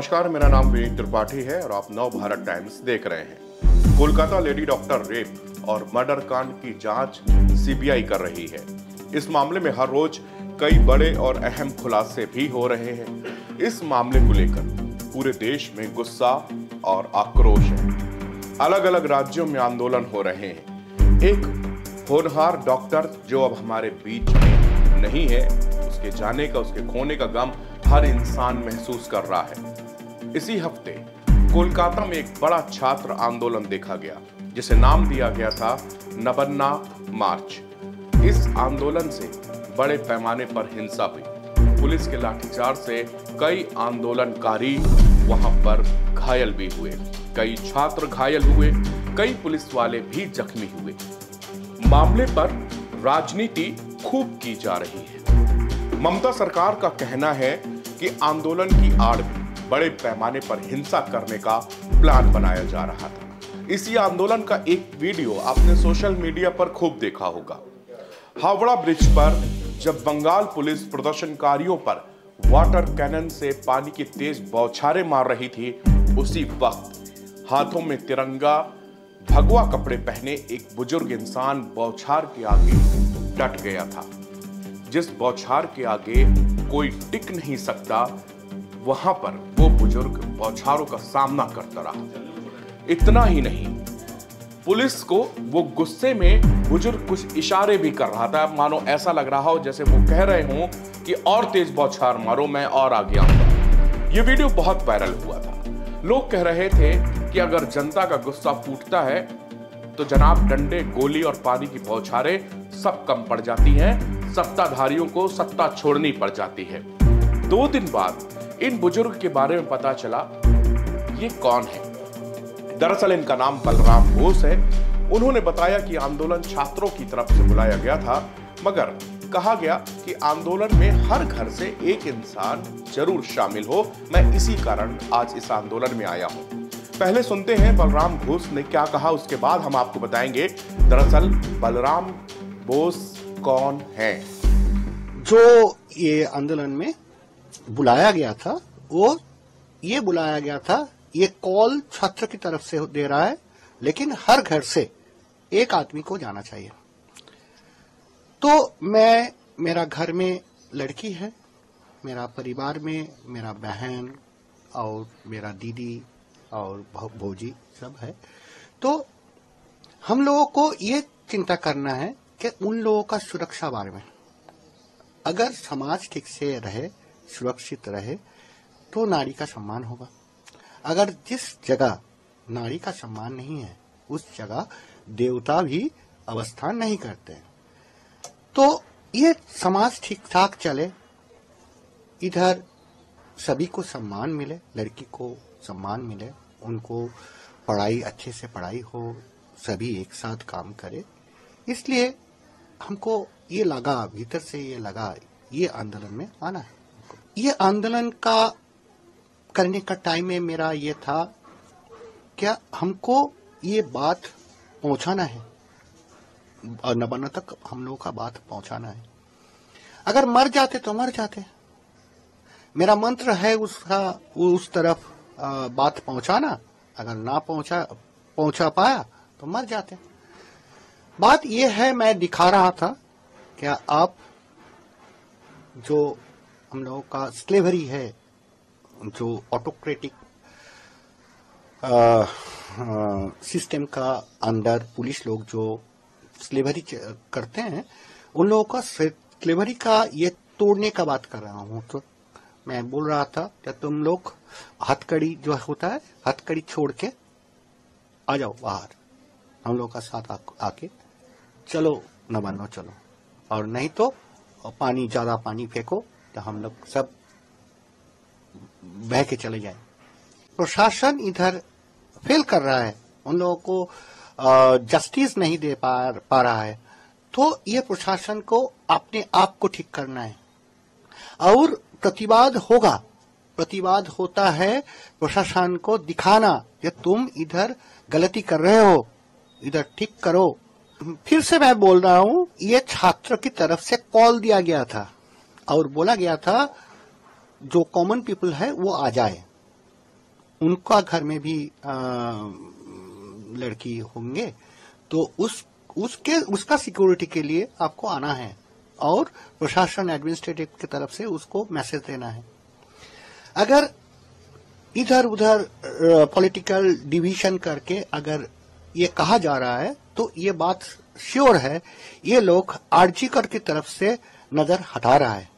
नमस्कार, मेरा नाम विनीत त्रिपाठी है और आप नव भारत टाइम्स देख रहे हैं। कोलकाता लेडी डॉक्टर रेप और मर्डर कांड की जांच सीबीआई कर रही है। इस मामले में हर रोज कई बड़े और अहम खुलासे भी हो रहे हैं। इस मामले को लेकर पूरे देश में गुस्सा और आक्रोश है। अलग अलग राज्यों में आंदोलन हो रहे हैं। एक होनहार डॉक्टर जो अब हमारे बीच में नहीं है, उसके जाने का, उसके खोने का गम हर इंसान महसूस कर रहा है। इसी हफ्ते कोलकाता में एक बड़ा छात्र आंदोलन देखा गया, जिसे नाम दिया गया था नबन्ना मार्च। इस आंदोलन से बड़े पैमाने पर हिंसा हुई। पुलिस के लाठीचार्ज से कई आंदोलनकारी वहां पर घायल भी हुए। कई छात्र घायल हुए, कई पुलिस वाले भी जख्मी हुए। मामले पर राजनीति खूब की जा रही है। ममता सरकार का कहना है कि आंदोलन की आड़ में बड़े पैमाने पर हिंसा करने का प्लान बनाया जा रहा था। इसी आंदोलन का एक वीडियो आपने सोशल मीडिया पर खूब देखा होगा। हावड़ा ब्रिज पर जब बंगाल पुलिस प्रदर्शनकारियों पर वाटर कैनन से पानी की तेज बौछारें मार रही थी, उसी वक्त हाथों में तिरंगा, भगवा कपड़े पहने एक बुजुर्ग इंसान बौछार के आगे डट गया था। जिस बौछार के आगे कोई टिक नहीं सकता, वहां पर वो बुजुर्ग बौछारों का सामना करता रहा। इतना ही नहीं, पुलिस को वो गुस्से में बुजुर्ग कुछ इशारे भी कर रहा था, मानो ऐसा लग रहा हो जैसे वो कह रहे हो कि और तेज बौछार मारो, मैं और आगे आऊंगा। ये वीडियो बहुत वायरल हुआ था। लोग कह रहे थे कि अगर जनता का गुस्सा फूटता है तो जनाब डंडे, गोली और पानी की बौछारें सब कम पड़ जाती हैं। सत्ताधारियों को सत्ता छोड़नी पड़ जाती है। 2 दिन बाद इन बुजुर्ग के बारे में पता चला ये कौन है। दरअसल इनका नाम बलराम बोस है। उन्होंने बताया कि आंदोलन छात्रों की तरफ से बुलाया गया था, मगर कहा गया कि आंदोलन में हर घर से एक इंसान जरूर शामिल हो। मैं इसी कारण आज इस आंदोलन में आया हूं। पहले सुनते हैं बलराम बोस ने क्या कहा, उसके बाद हम आपको बताएंगे दरअसल बलराम बोस कौन है। जो ये आंदोलन में बुलाया गया था, वो ये बुलाया गया था, ये कॉल छात्र की तरफ से दे रहा है, लेकिन हर घर से एक आदमी को जाना चाहिए। तो मेरा घर में लड़की है, मेरा परिवार में मेरा बहन और मेरा दीदी और भौजी सब है। तो हम लोगों को ये चिंता करना है कि उन लोगों का सुरक्षा बारे में, अगर समाज ठीक से रहे, सुरक्षित रहे, तो नारी का सम्मान होगा। अगर जिस जगह नारी का सम्मान नहीं है, उस जगह देवता भी अवस्थान नहीं करते। तो ये समाज ठीक ठाक चले, इधर सभी को सम्मान मिले, लड़की को सम्मान मिले, उनको पढ़ाई अच्छे से पढ़ाई हो, सभी एक साथ काम करे। इसलिए हमको ये लगा, भीतर से ये लगा, ये आंदोलन में आना है। ये आंदोलन का करने का टाइम में मेरा ये था, क्या हमको ये बात पहुंचाना है और नबन्ना तक हम लोगों का बात पहुंचाना है। अगर मर जाते तो मर जाते, मेरा मंत्र है उसका, उस तरफ बात पहुंचाना। अगर ना पहुंचा पाया तो मर जाते। बात यह है, मैं दिखा रहा था क्या आप जो हम लोगों का स्लेवरी है, जो ऑटोक्रेटिक सिस्टम का अंदर पुलिस लोग जो स्लेवरी करते हैं, उन लोगों का स्लेवरी का ये तोड़ने का बात कर रहा हूं। तो मैं बोल रहा था कि तुम लोग हथकड़ी जो होता है, हथकड़ी छोड़ के आ जाओ बाहर, हम लोग का साथ आके चलो नबन्ना चलो, और नहीं तो पानी, ज्यादा पानी फेंको तो हम लोग सब बह के चले जाए। प्रशासन इधर फेल कर रहा है, उन लोगों को जस्टिस नहीं दे पा रहा है। तो ये प्रशासन को अपने आप को ठीक करना है और प्रतिवाद होगा। प्रतिवाद होता है प्रशासन को दिखाना कि तुम इधर गलती कर रहे हो, इधर ठीक करो। फिर से मैं बोल रहा हूं, ये छात्र की तरफ से कॉल दिया गया था और बोला गया था जो कॉमन पीपल है वो आ जाए। उनका घर में भी लड़की होंगे, तो उसका सिक्योरिटी के लिए आपको आना है और प्रशासन एडमिनिस्ट्रेटिव की तरफ से उसको मैसेज देना है। अगर इधर उधर पॉलिटिकल डिवीजन करके अगर ये कहा जा रहा है तो ये बात श्योर है, ये लोग आरजीकर की तरफ से नजर हटा रहा है।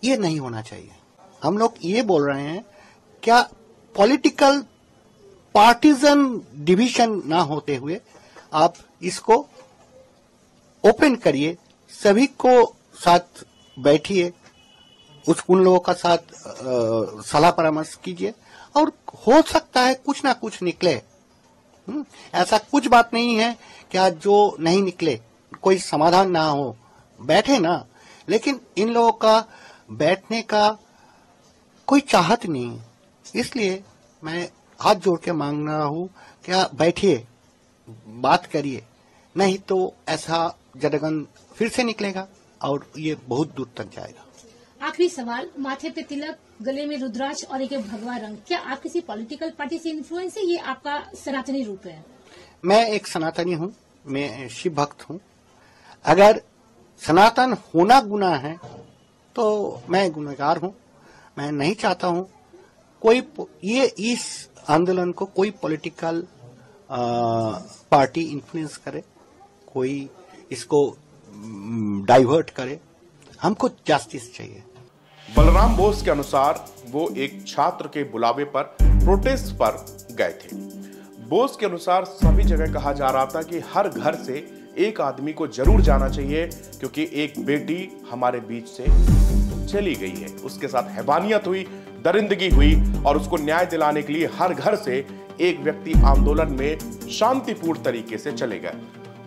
ये नहीं होना चाहिए। हम लोग ये बोल रहे हैं, क्या पॉलिटिकल पार्टीजन डिवीजन ना होते हुए आप इसको ओपन करिए, सभी को साथ बैठिए, उन लोगों का साथ सलाह परामर्श कीजिए और हो सकता है कुछ ना कुछ निकले। ऐसा कुछ बात नहीं है क्या जो नहीं निकले, कोई समाधान ना हो, बैठे ना, लेकिन इन लोगों का बैठने का कोई चाहत नहीं। इसलिए मैं हाथ जोड़ के मांग रहा हूं, क्या बैठिए, बात करिए, नहीं तो ऐसा जडगन फिर से निकलेगा और ये बहुत दूर तक जाएगा। आखिरी सवाल, माथे पे तिलक, गले में रुद्राक्ष और एक भगवा रंग, क्या आप किसी पॉलिटिकल पार्टी से इन्फ्लुएंस है? ये आपका सनातनी रूप है? मैं एक सनातनी हूँ, मैं शिव भक्त हूँ। अगर सनातन होना गुनाह है तो मैं गुनहगार हूँ। मैं नहीं चाहता हूँ कोई ये इस आंदोलन को कोई पॉलिटिकल पार्टी इन्फ्लुएंस करे, कोई इसको डाइवर्ट करे। हमको जस्टिस चाहिए। बलराम बोस के अनुसार वो एक छात्र के बुलावे पर प्रोटेस्ट पर गए थे। बोस के अनुसार सभी जगह कहा जा रहा था कि हर घर से एक आदमी को जरूर जाना चाहिए क्योंकि एक बेटी हमारे बीच से चली गई है, उसके साथ हैवानियत हुई, दरिंदगी हुई और उसको न्याय दिलाने के लिए हर घर से एक व्यक्ति आंदोलन में शांतिपूर्ण तरीके से चले गए।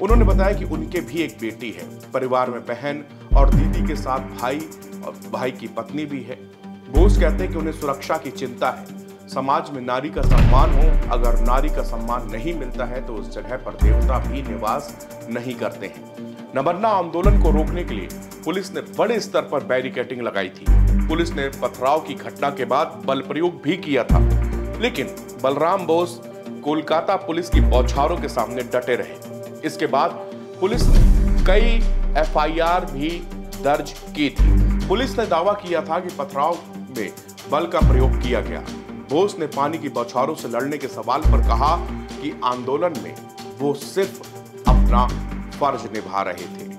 उन्होंने बताया कि उनके भी एक बेटी है, परिवार में बहन और दीदी के साथ भाई और भाई की पत्नी भी है। बोस कहते हैं कि उन्हें सुरक्षा की चिंता है, समाज में नारी का सम्मान हो, अगर नारी का सम्मान नहीं मिलता है तो उस जगह पर देवता भी निवास नहीं करते हैं। नमन्ना आंदोलन को रोकने के लिए पुलिस ने बड़े स्तर पर बैरिकेडिंग लगाई थी। पुलिस ने पथराव की घटना के बाद बल प्रयोग भी किया था, लेकिन बलराम बोस कोलकाता पुलिस की बौछारों के सामने डटे रहे। इसके बाद पुलिस ने कई एफआईआर भी दर्ज की थी। पुलिस ने दावा किया था कि पथराव में बल का प्रयोग किया गया। बोस ने पानी की बौछारों से लड़ने के सवाल पर कहा कि आंदोलन में वो सिर्फ अपना फर्ज निभा रहे थे।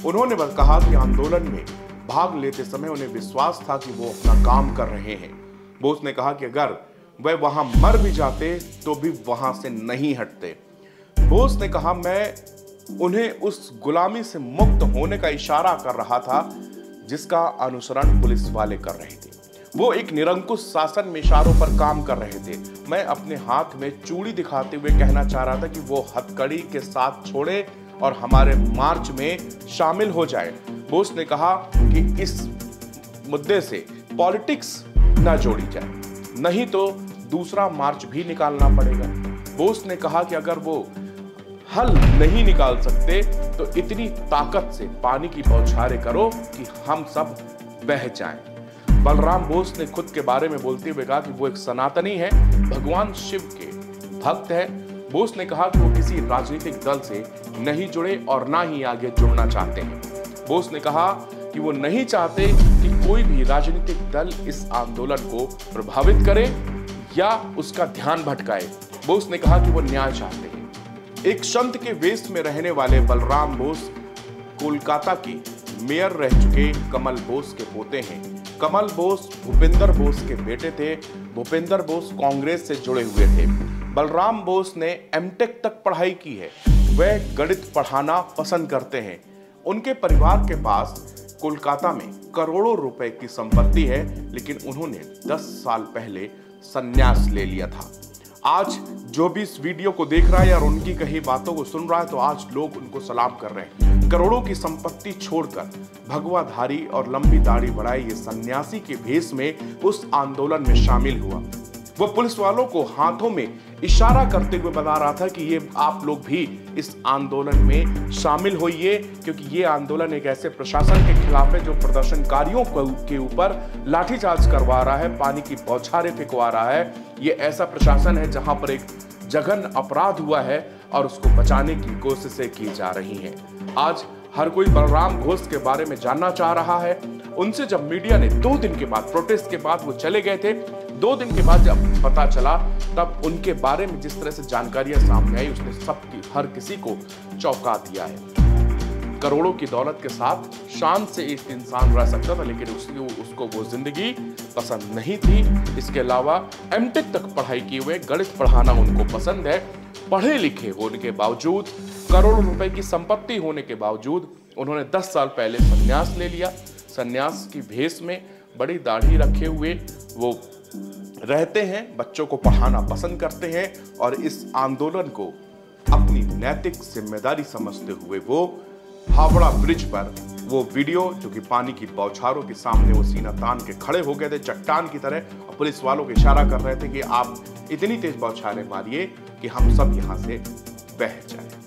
उन्होंने कहा कि आंदोलन में भाग लेते समय उन्हें विश्वास था कि वो अपना काम कर रहे हैं। बोस ने कहा कि अगर वह वहां मर भी जाते तो भी वहां से नहीं हटते। बोस ने कहा, मैं उन्हें उस गुलामी से मुक्त होने का इशारा कर रहा था जिसका अनुसरण पुलिस वाले कर रहे थे। वो एक निरंकुश शासन में इशारों पर काम कर रहे थे। मैं अपने हाथ में चूड़ी दिखाते हुए कहना चाह रहा था कि वो हथकड़ी के साथ छोड़े और हमारे मार्च में शामिल हो जाए। बोस ने कहा कि इस मुद्दे से पॉलिटिक्स न जोड़ी जाए, नहीं तो दूसरा मार्च भी निकालना पड़ेगा। बोस ने कहा कि अगर वो हल नहीं निकाल सकते तो इतनी ताकत से पानी की बौछारें करो कि हम सब बह जाएं। बलराम बोस ने खुद के बारे में बोलते हुए कहा कि वो एक सनातनी है, भगवान शिव के भक्त है। बोस ने कहा कि वो किसी राजनीतिक दल से नहीं जुड़े और ना ही आगे जुड़ना चाहते हैं। बोस ने कहा कि वो नहीं चाहते कि कोई भी राजनीतिक दल इस आंदोलन को प्रभावित करे या उसका ध्यान भटकाए। बोस ने कहा कि वो न्याय चाहते हैं। एक संत के वेश में रहने वाले बलराम बोस कोलकाता की मेयर रह चुके कमल बोस के पोते हैं। कमल बोस भूपेंद्र बोस के बेटे थे। भूपेंद्र बोस कांग्रेस से जुड़े हुए थे। बलराम बोस ने एमटेक तक पढ़ाई की है। वह गणित पढ़ाना पसंद करते हैं। उनके परिवार के पास कोलकाता में करोड़ों रुपए की संपत्ति है, लेकिन उन्होंने 10 साल पहले संन्यास ले लिया था। आज जो भी इस वीडियो को देख रहा है और उनकी कही बातों को सुन रहा है, तो आज लोग उनको सलाम कर रहे हैं। करोड़ों की संपत्ति छोड़कर भगवाधारी और लंबी दाढ़ी बढ़ाए ये सन्यासी के भेष में उस आंदोलन में शामिल हुआ। वो पुलिस वालों को हाथों में इशारा करते हुए बता रहा था कि ये आप लोग भी इस आंदोलन में शामिल होइए, क्योंकि ये आंदोलन एक ऐसे प्रशासन के खिलाफ है जो प्रदर्शनकारियों के ऊपर लाठीचार्ज करवा रहा है, पानी की बौछारें फेंकवा रहा है। ये ऐसा प्रशासन है जहां पर एक जघन्य अपराध हुआ है और उसको बचाने की कोशिशें की जा रही हैं। आज हर कोई बलराम घोष के बारे में जानना चाह रहा है। उनसे जब मीडिया ने 2 दिन के बाद, प्रोटेस्ट के बाद वो चले गए थे, 2 दिन के बाद जब पता चला, तब उनके बारे में जिस तरह से जानकारियां सामने आई, उसने हर किसी को चौंका दिया है। करोड़ों की दौलत के साथ शान से एक इंसान रह सकता था, लेकिन उसको वो जिंदगी पसंद नहीं थी। इसके अलावा एमटेक तक पढ़ाई किए हुए, गणित पढ़ाना उनको पसंद है। पढ़े लिखे होने के बावजूद, करोड़ों रुपए की संपत्ति होने के बावजूद उन्होंने 10 साल पहले संन्यास ले लिया। संन्यास की भेष में बड़ी दाढ़ी रखे हुए वो रहते हैं, बच्चों को पढ़ाना पसंद करते हैं और इस आंदोलन को अपनी नैतिक जिम्मेदारी समझते हुए वो हावड़ा ब्रिज पर वो वीडियो, जो कि पानी की बौछारों के सामने वो सीना तान के खड़े हो गए थे चट्टान की तरह, और पुलिस वालों को इशारा कर रहे थे कि आप इतनी तेज बौछारें मारिए कि हम सब यहां से बह जाएं।